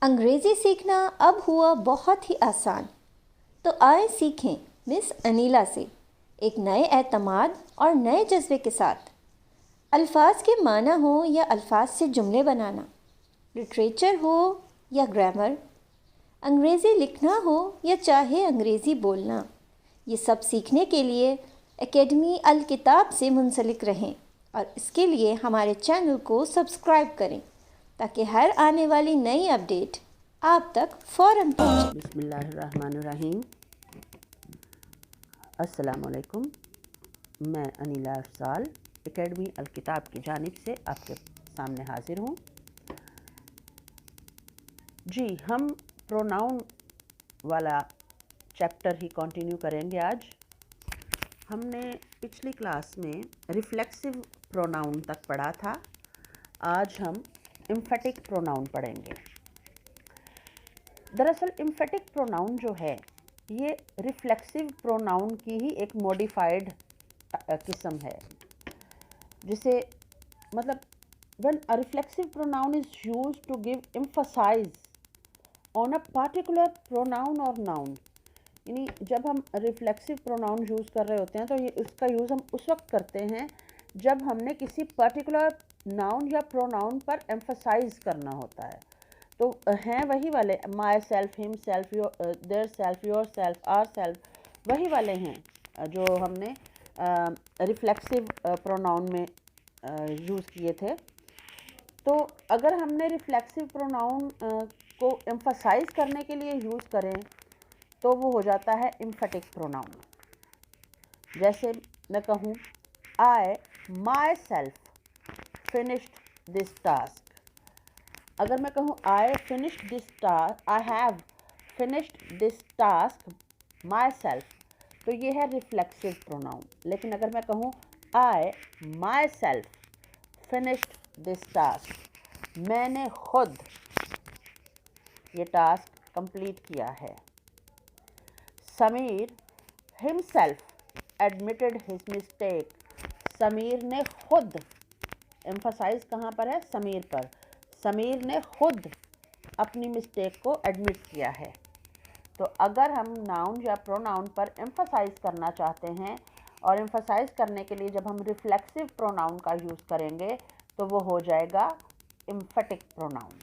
अंग्रेज़ी सीखना अब हुआ बहुत ही आसान। तो आए सीखें मिस अनीला से एक नए एतमाद और नए जज्बे के साथ। अल्फाज के माना हो या अल्फाज से जुमले बनाना, लिटरेचर हो या ग्रामर, अंग्रेज़ी लिखना हो या चाहे अंग्रेज़ी बोलना, ये सब सीखने के लिए एकेडमी अल किताब से मुंसलिक रहें और इसके लिए हमारे चैनल को सब्सक्राइब करें ताकि हर आने वाली नई अपडेट आप तक फ़ौरन पहुंचे। बिस्मिल्लाहिर्रहमानिर्रहीम। अस्सलामुअलैकुम। मैं अनीला अफजाल एकेडमी अल किताब की जानिब से आपके सामने हाजिर हूँ। जी, हम प्रोनाउन वाला चैप्टर ही कंटिन्यू करेंगे। आज हमने पिछली क्लास में रिफ्लेक्सिव प्रोनाउन तक पढ़ा था। आज हम एम्फेटिक प्रोनाउन पढ़ेंगे। दरअसल एम्फेटिक प्रोनाउन जो है ये रिफ्लेक्सिव प्रोनाउन की ही एक मॉडिफाइड किस्म है, जिसे मतलब when a reflexive pronoun is used to give emphasise on a particular pronoun और नाउन, यानी जब हम रिफ्लेक्सिव प्रोनाउन यूज़ कर रहे होते हैं तो ये उसका यूज़ हम उस वक्त करते हैं जब हमने किसी पर्टिकुलर नाउन या प्रोनाउन पर एम्फसाइज करना होता है। तो हैं वही वाले my self, him self, their self, your self, our self, वही वाले हैं जो हमने रिफ्लेक्सिव प्रोनाउन में यूज़ किए थे। तो अगर हमने रिफ्लेक्सिव प्रोनाउन को एम्फसाइज करने के लिए यूज़ करें तो वो हो जाता है एम्फेटिक प्रोनाउन। जैसे मैं कहूँ I myself finished this task. अगर मैं कहूँ I finished this task, I have finished this task myself, तो ये है रिफ्लेक्सिव प्रोनाउन। लेकिन अगर मैं कहूँ I myself finished this task, मैंने खुद ये टास्क कंप्लीट किया है। Sameer himself admitted his mistake, Sameer ने खुद, एम्फसाइज कहाँ पर है? समीर पर। समीर ने खुद अपनी मिस्टेक को एडमिट किया है। तो अगर हम नाउन या प्रोनाउन पर एम्फसाइज करना चाहते हैं और एम्फसाइज करने के लिए जब हम रिफ्लेक्सिव प्रोनाउन का यूज़ करेंगे तो वो हो जाएगा एम्फेटिक प्रोनाउन।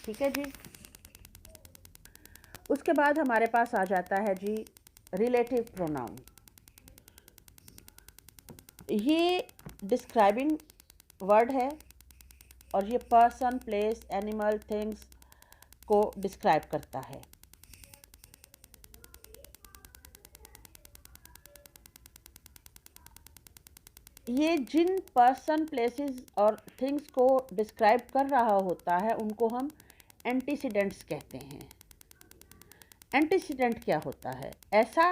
ठीक है जी। उसके बाद हमारे पास आ जाता है जी रिलेटिव प्रोनाउन। ये डिस्क्राइबिंग वर्ड है और ये पर्सन, प्लेस, एनिमल, थिंग्स को डिस्क्राइब करता है। ये जिन पर्सन, प्लेसेस और थिंग्स को डिस्क्राइब कर रहा होता है उनको हम एंटीसीडेंट्स कहते हैं। एंटीसीडेंट क्या होता है? ऐसा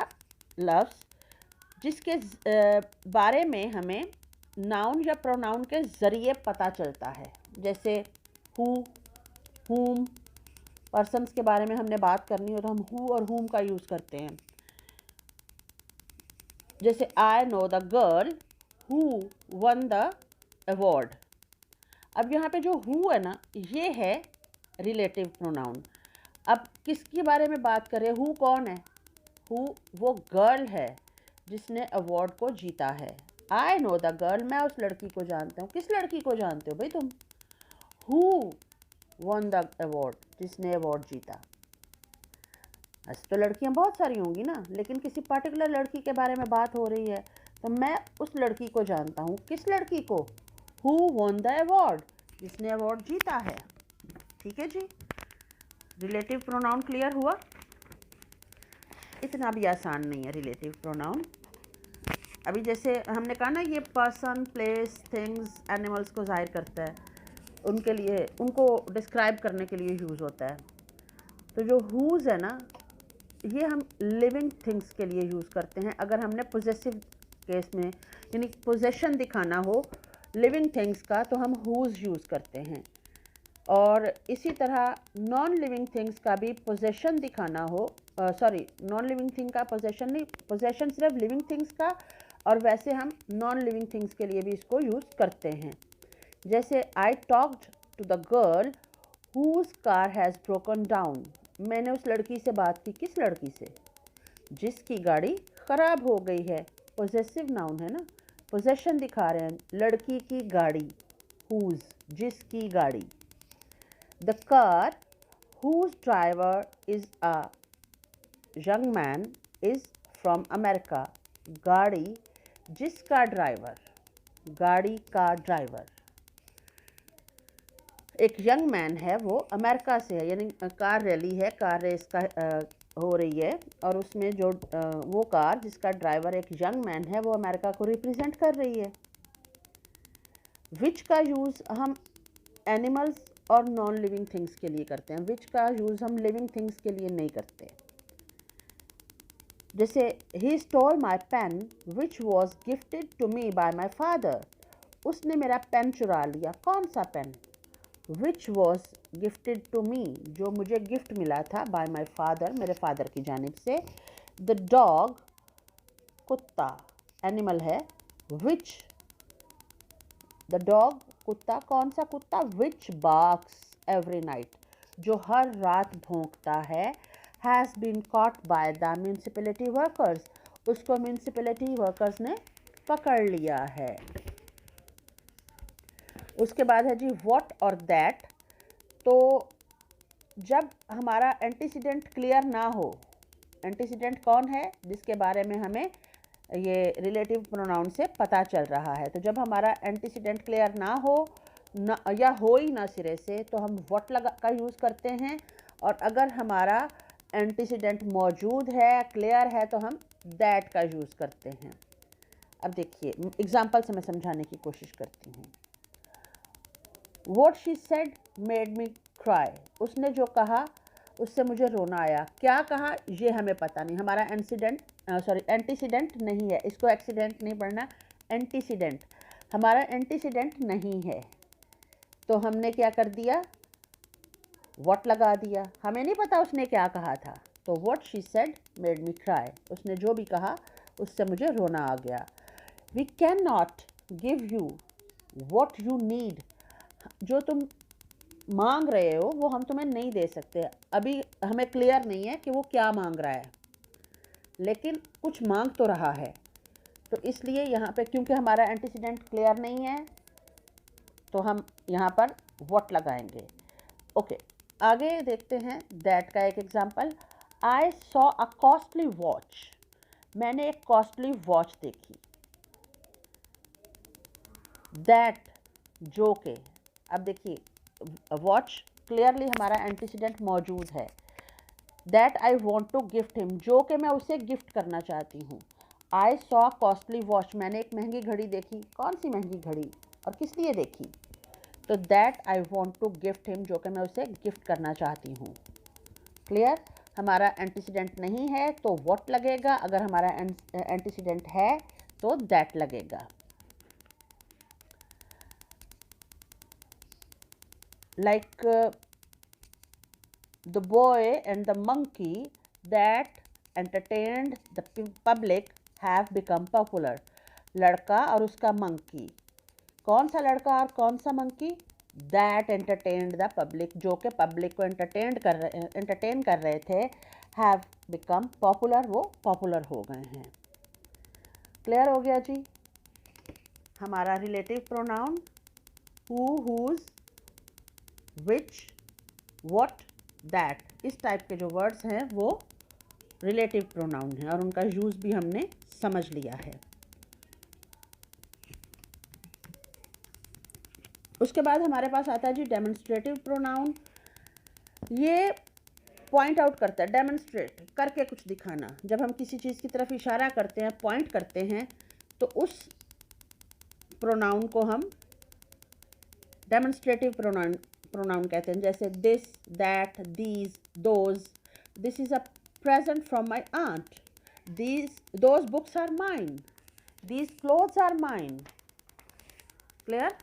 लफ्ज़ जिसके बारे में हमें नाउन या प्रोनाउन के ज़रिए पता चलता है। जैसे हु, हुम, पर्सन्स के बारे में हमने बात करनी हो तो हम हु और हुम का यूज़ करते हैं। जैसे I know the girl who one the award. अब यहाँ पे जो हु है ना, ये है रिलेटिव प्रोनाउन। अब किसके बारे में बात करें? हु कौन है? हु वो गर्ल है जिसने अवार्ड को जीता है। आई नो द गर्ल, मैं उस लड़की को जानता हूँ। किस लड़की को जानते हो भाई तुम? हु वन द अवार्ड, जिसने अवार्ड जीता। ऐसे तो लड़कियाँ बहुत सारी होंगी ना, लेकिन किसी पर्टिकुलर लड़की के बारे में बात हो रही है तो मैं उस लड़की को जानता हूँ। किस लड़की को? हु वन द अवार्ड, जिसने अवार्ड जीता है। ठीक है जी। रिलेटिव प्रोनाउन क्लियर हुआ? इतना भी आसान नहीं है रिलेटिव प्रोनाउन। अभी जैसे हमने कहा ना, ये पर्सन, प्लेस, थिंग्स, एनिमल्स को जाहिर करता है, उनके लिए, उनको डिस्क्राइब करने के लिए यूज़ होता है। तो जो हुज़ है ना, ये हम लिविंग थिंग्स के लिए यूज़ करते हैं। अगर हमने पोजेसिव केस में, यानी पोजेशन दिखाना हो लिविंग थिंग्स का, तो हम हुज़ यूज़ करते हैं। और इसी तरह नॉन लिविंग थिंग्स का भी पोजेशन दिखाना हो, सॉरी, नॉन लिविंग थिंग का पोजेशन नहीं, पोजेशन सिर्फ लिविंग थिंग्स का, और वैसे हम नॉन लिविंग थिंग्स के लिए भी इसको यूज़ करते हैं। जैसे I talked to the girl Whose car has broken down? मैंने उस लड़की से बात की, किस लड़की से? जिसकी गाड़ी खराब हो गई है। पोजेसिव नाउन है ना, पोजेशन दिखा रहे हैं, लड़की की गाड़ी। whose, जिसकी गाड़ी। The car whose driver is a young man is from America. गाड़ी जिसका ड्राइवर, गाड़ी का ड्राइवर एक यंग मैन है, वो अमेरिका से है, यानी कार रैली है, कार रेस का हो रही है, और उसमें जो वो कार जिसका ड्राइवर एक यंग मैन है, वो अमेरिका को रिप्रेजेंट कर रही है। विच का यूज़ हम एनिमल्स और नॉन लिविंग थिंग्स के लिए करते हैं, विच का यूज़ हम लिविंग थिंग्स के लिए नहीं करते। जैसे ही stole my pen which was gifted to me by my father, उसने मेरा पेन चुरा लिया। कौन सा pen? Which was gifted to me, जो मुझे गिफ्ट मिला था, बाय माई फादर, मेरे फादर की जानिब से। द डॉग, कुत्ता, एनिमल है। विच, द डॉग, कुत्ता, कौन सा कुत्ता? विच बार्क्स एवरी नाइट, जो हर रात भौंकता है। Has been caught by the municipality workers, उसको म्यूनसिपैलिटी वर्कर्स ने पकड़ लिया है। उसके बाद है जी व्हाट और दैट। तो जब हमारा एंटीसीडेंट क्लियर ना हो, एंटीसीडेंट कौन है? जिसके बारे में हमें ये रिलेटिव प्रोनाउन से पता चल रहा है। तो जब हमारा एंटीसीडेंट क्लियर ना हो, ना या हो ही ना सिरे से, तो हम व्हाट लगा का यूज़ करते हैं। और अगर हमारा एंटीसीडेंट मौजूद है, क्लियर है, तो हम दैट का यूज़ करते हैं। अब देखिए एग्जाम्पल से मैं समझाने की कोशिश करती हूँ। What she said made me cry, उसने जो कहा उससे मुझे रोना आया। क्या कहा ये हमें पता नहीं, हमारा एंटीसीडेंट नहीं है, इसको एक्सीडेंट नहीं पढ़ना, एंटीसीडेंट, हमारा एंटीसीडेंट नहीं है। तो हमने क्या कर दिया? what लगा दिया। हमें नहीं पता उसने क्या कहा था, तो what she said made me cry, उसने जो भी कहा उससे मुझे रोना आ गया। We cannot give you what you need, जो तुम मांग रहे हो वो हम तुम्हें नहीं दे सकते। अभी हमें क्लियर नहीं है कि वो क्या मांग रहा है, लेकिन कुछ मांग तो रहा है। तो इसलिए यहाँ पे क्योंकि हमारा एंटीसीडेंट क्लियर नहीं है, तो हम यहाँ पर व्हाट लगाएंगे। ओके, आगे देखते हैं दैट का एक example. I saw a costly watch, मैंने एक कॉस्टली वॉच देखी। दैट, जो के, अब देखिए वॉच क्लियरली हमारा एंटीसीडेंट मौजूद है। That I want to gift him, जो कि मैं उसे गिफ्ट करना चाहती हूँ। आई सॉ कॉस्टली वॉच, मैंने एक महंगी घड़ी देखी। कौन सी महंगी घड़ी और किस लिए देखी? तो that I want to gift him, जो कि मैं उसे गिफ्ट करना चाहती हूँ। क्लियर? हमारा एंटीसीडेंट नहीं है तो व्हाट लगेगा, अगर हमारा एंटीसीडेंट है तो दैट लगेगा। Like the boy and the monkey that entertained the public have become popular. लड़का और उसका मंकी, कौन सा लड़का और कौन सा monkey? That entertained the public, जो कि पब्लिक को एंटरटेन कर रहे थे, have become popular, वो पॉपुलर हो गए हैं। क्लियर हो गया जी? हमारा relative pronoun who, whose, which, what, that, इस टाइप के जो वर्ड्स हैं वो रिलेटिव प्रोनाउन हैं, और उनका यूज़ भी हमने समझ लिया है। उसके बाद हमारे पास आता है जी डेमोन्स्ट्रेटिव प्रोनाउन। ये पॉइंट आउट करता है, डेमोन्स्ट्रेट, करके कुछ दिखाना। जब हम किसी चीज़ की तरफ इशारा करते हैं, पॉइंट करते हैं, तो उस प्रोनाउन को हम डेमोन्स्ट्रेटिव प्रोनाउन कहते हैं। जैसे this, that, these, those. This is a present from my aunt. Those books are mine. These clothes are mine. Clear?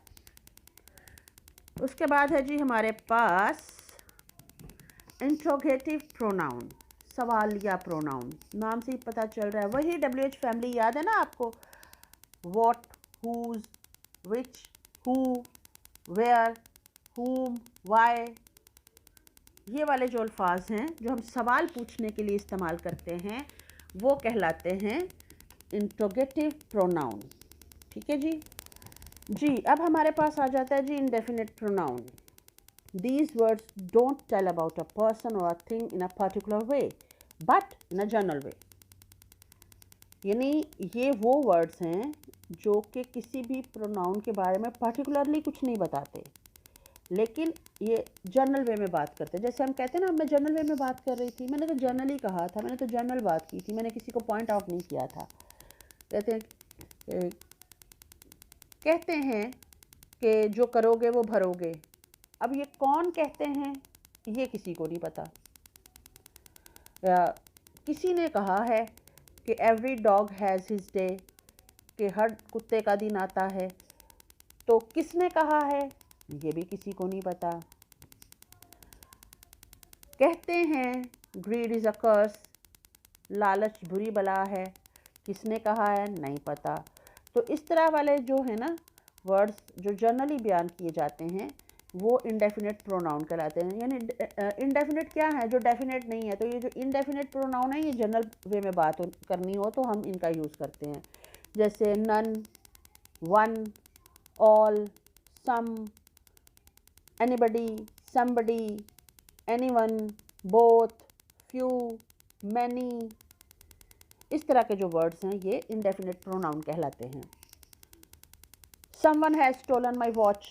उसके बाद है जी हमारे पास इंट्रोगेटिव प्रोनाउन, सवालिया प्रोनाउन। नाम से ही पता चल रहा है, वही WH फैमिली याद है ना आपको? What, whose, which, who, where, whom, why, ये वाले जो अल्फाज हैं जो हम सवाल पूछने के लिए इस्तेमाल करते हैं वो कहलाते हैं इंट्रोगेटिव प्रोनाउन। ठीक है जी। अब हमारे पास आ जाता है जी indefinite pronoun. These words don't tell about a person or a thing in a particular way, but in a general way. यानी ये वो वर्ड्स हैं जो कि किसी भी प्रोनाउन के बारे में पर्टिकुलरली कुछ नहीं बताते, लेकिन ये जनरल वे में बात करते हैं। जैसे हम कहते हैं ना, मैं जनरल वे में बात कर रही थी, मैंने तो जनरली कहा था, मैंने तो जनरल बात की थी, मैंने किसी को पॉइंट आउट नहीं किया था। कहते हैं कि जो करोगे वो भरोगे। अब ये कौन कहते हैं ये किसी को नहीं पता। किसी ने कहा है कि every dog has his day, कि हर कुत्ते का दिन आता है। तो किसने कहा है ये भी किसी को नहीं पता। कहते हैं ग्रीड इज़ अ कर्स, लालच बुरी बला है। किसने कहा है नहीं पता। तो इस तरह वाले जो है ना वर्ड्स जो जनरली बयान किए जाते हैं वो इंडेफिनिट प्रोनाउन कहलाते हैं। यानी इंडेफिनिट क्या है, जो डेफिनेट नहीं है। तो ये जो इंडेफिनिट प्रोनाउन है ये जनरल वे में बात करनी हो तो हम इनका यूज़ करते हैं। जैसे none, one, all, some, anybody, somebody, anyone, both, few, many. इस तरह के जो वर्ड्स हैं ये इंडेफिनिट प्रोनाउन कहलाते हैं। Someone has stolen my watch,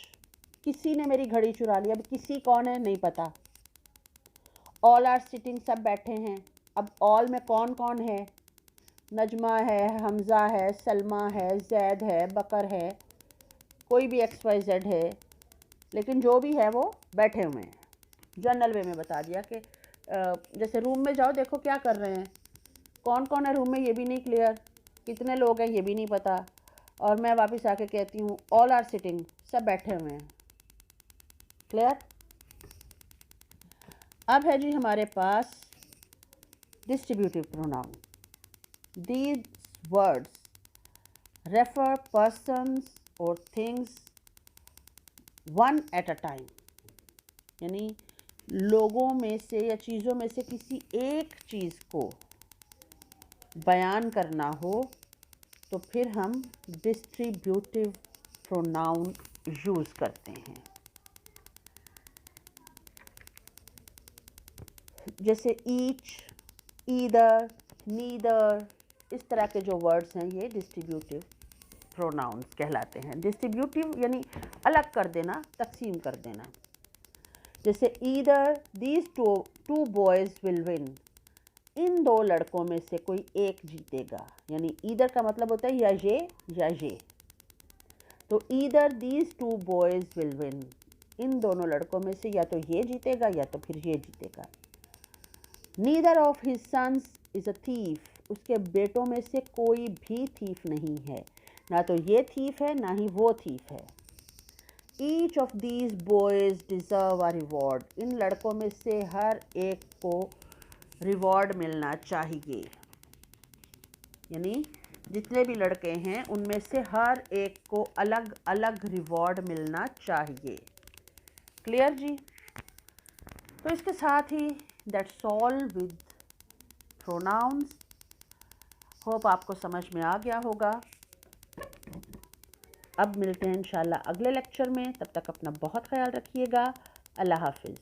किसी ने मेरी घड़ी चुरा ली। अब किसी कौन है नहीं पता। ऑल आर सिटिंग, सब बैठे हैं। अब ऑल में कौन कौन है, नजमा है, हमज़ा है, सलमा है, जैद है, बकर है, कोई भी एक्स वाई जेड है, लेकिन जो भी है वो बैठे हुए हैं। जनरल वे में बता दिया कि जैसे रूम में जाओ देखो क्या कर रहे हैं, कौन कौन है रूम में ये भी नहीं क्लियर, कितने लोग हैं ये भी नहीं पता, और मैं वापस आके कहती हूँ ऑल आर सिटिंग, सब बैठे हुए हैं। क्लियर। अब है जी हमारे पास distributive pronoun. These words refer persons और things one at a time, यानी लोगों में से या चीज़ों में से किसी एक चीज़ को बयान करना हो तो फिर हम डिस्ट्रीब्यूटिव प्रोनाउन यूज़ करते हैं। जैसे ईच, ईदर, नीदर, इस तरह के जो वर्ड्स हैं ये डिस्ट्रीब्यूटिव प्रोनाउंस कहलाते हैं। डिस्ट्रीब्यूटिव यानी अलग कर देना, तकसीम कर देना। जैसे either these two boys will win, इन दो लड़कों में से कोई एक जीतेगा। यानी ईदर का मतलब होता है या ये। तो either these two boys will win, इन दोनों लड़कों में से या तो ये जीतेगा या तो फिर ये जीतेगा। Neither of his sons is a thief, उसके बेटों में से कोई भी थीफ नहीं है, ना तो ये थीफ है ना ही वो थीफ है। Each of these boys deserve a reward, इन लड़कों में से हर एक को रिवॉर्ड मिलना चाहिए। यानी जितने भी लड़के हैं उनमें से हर एक को अलग अलग रिवॉर्ड मिलना चाहिए। क्लियर जी। तो इसके साथ ही that's all with pronouns. Hope आपको समझ में आ गया होगा। अब मिलते हैं इंशाल्लाह अगले लेक्चर में। तब तक अपना बहुत ख्याल रखिएगा। अल्लाह हाफिज़।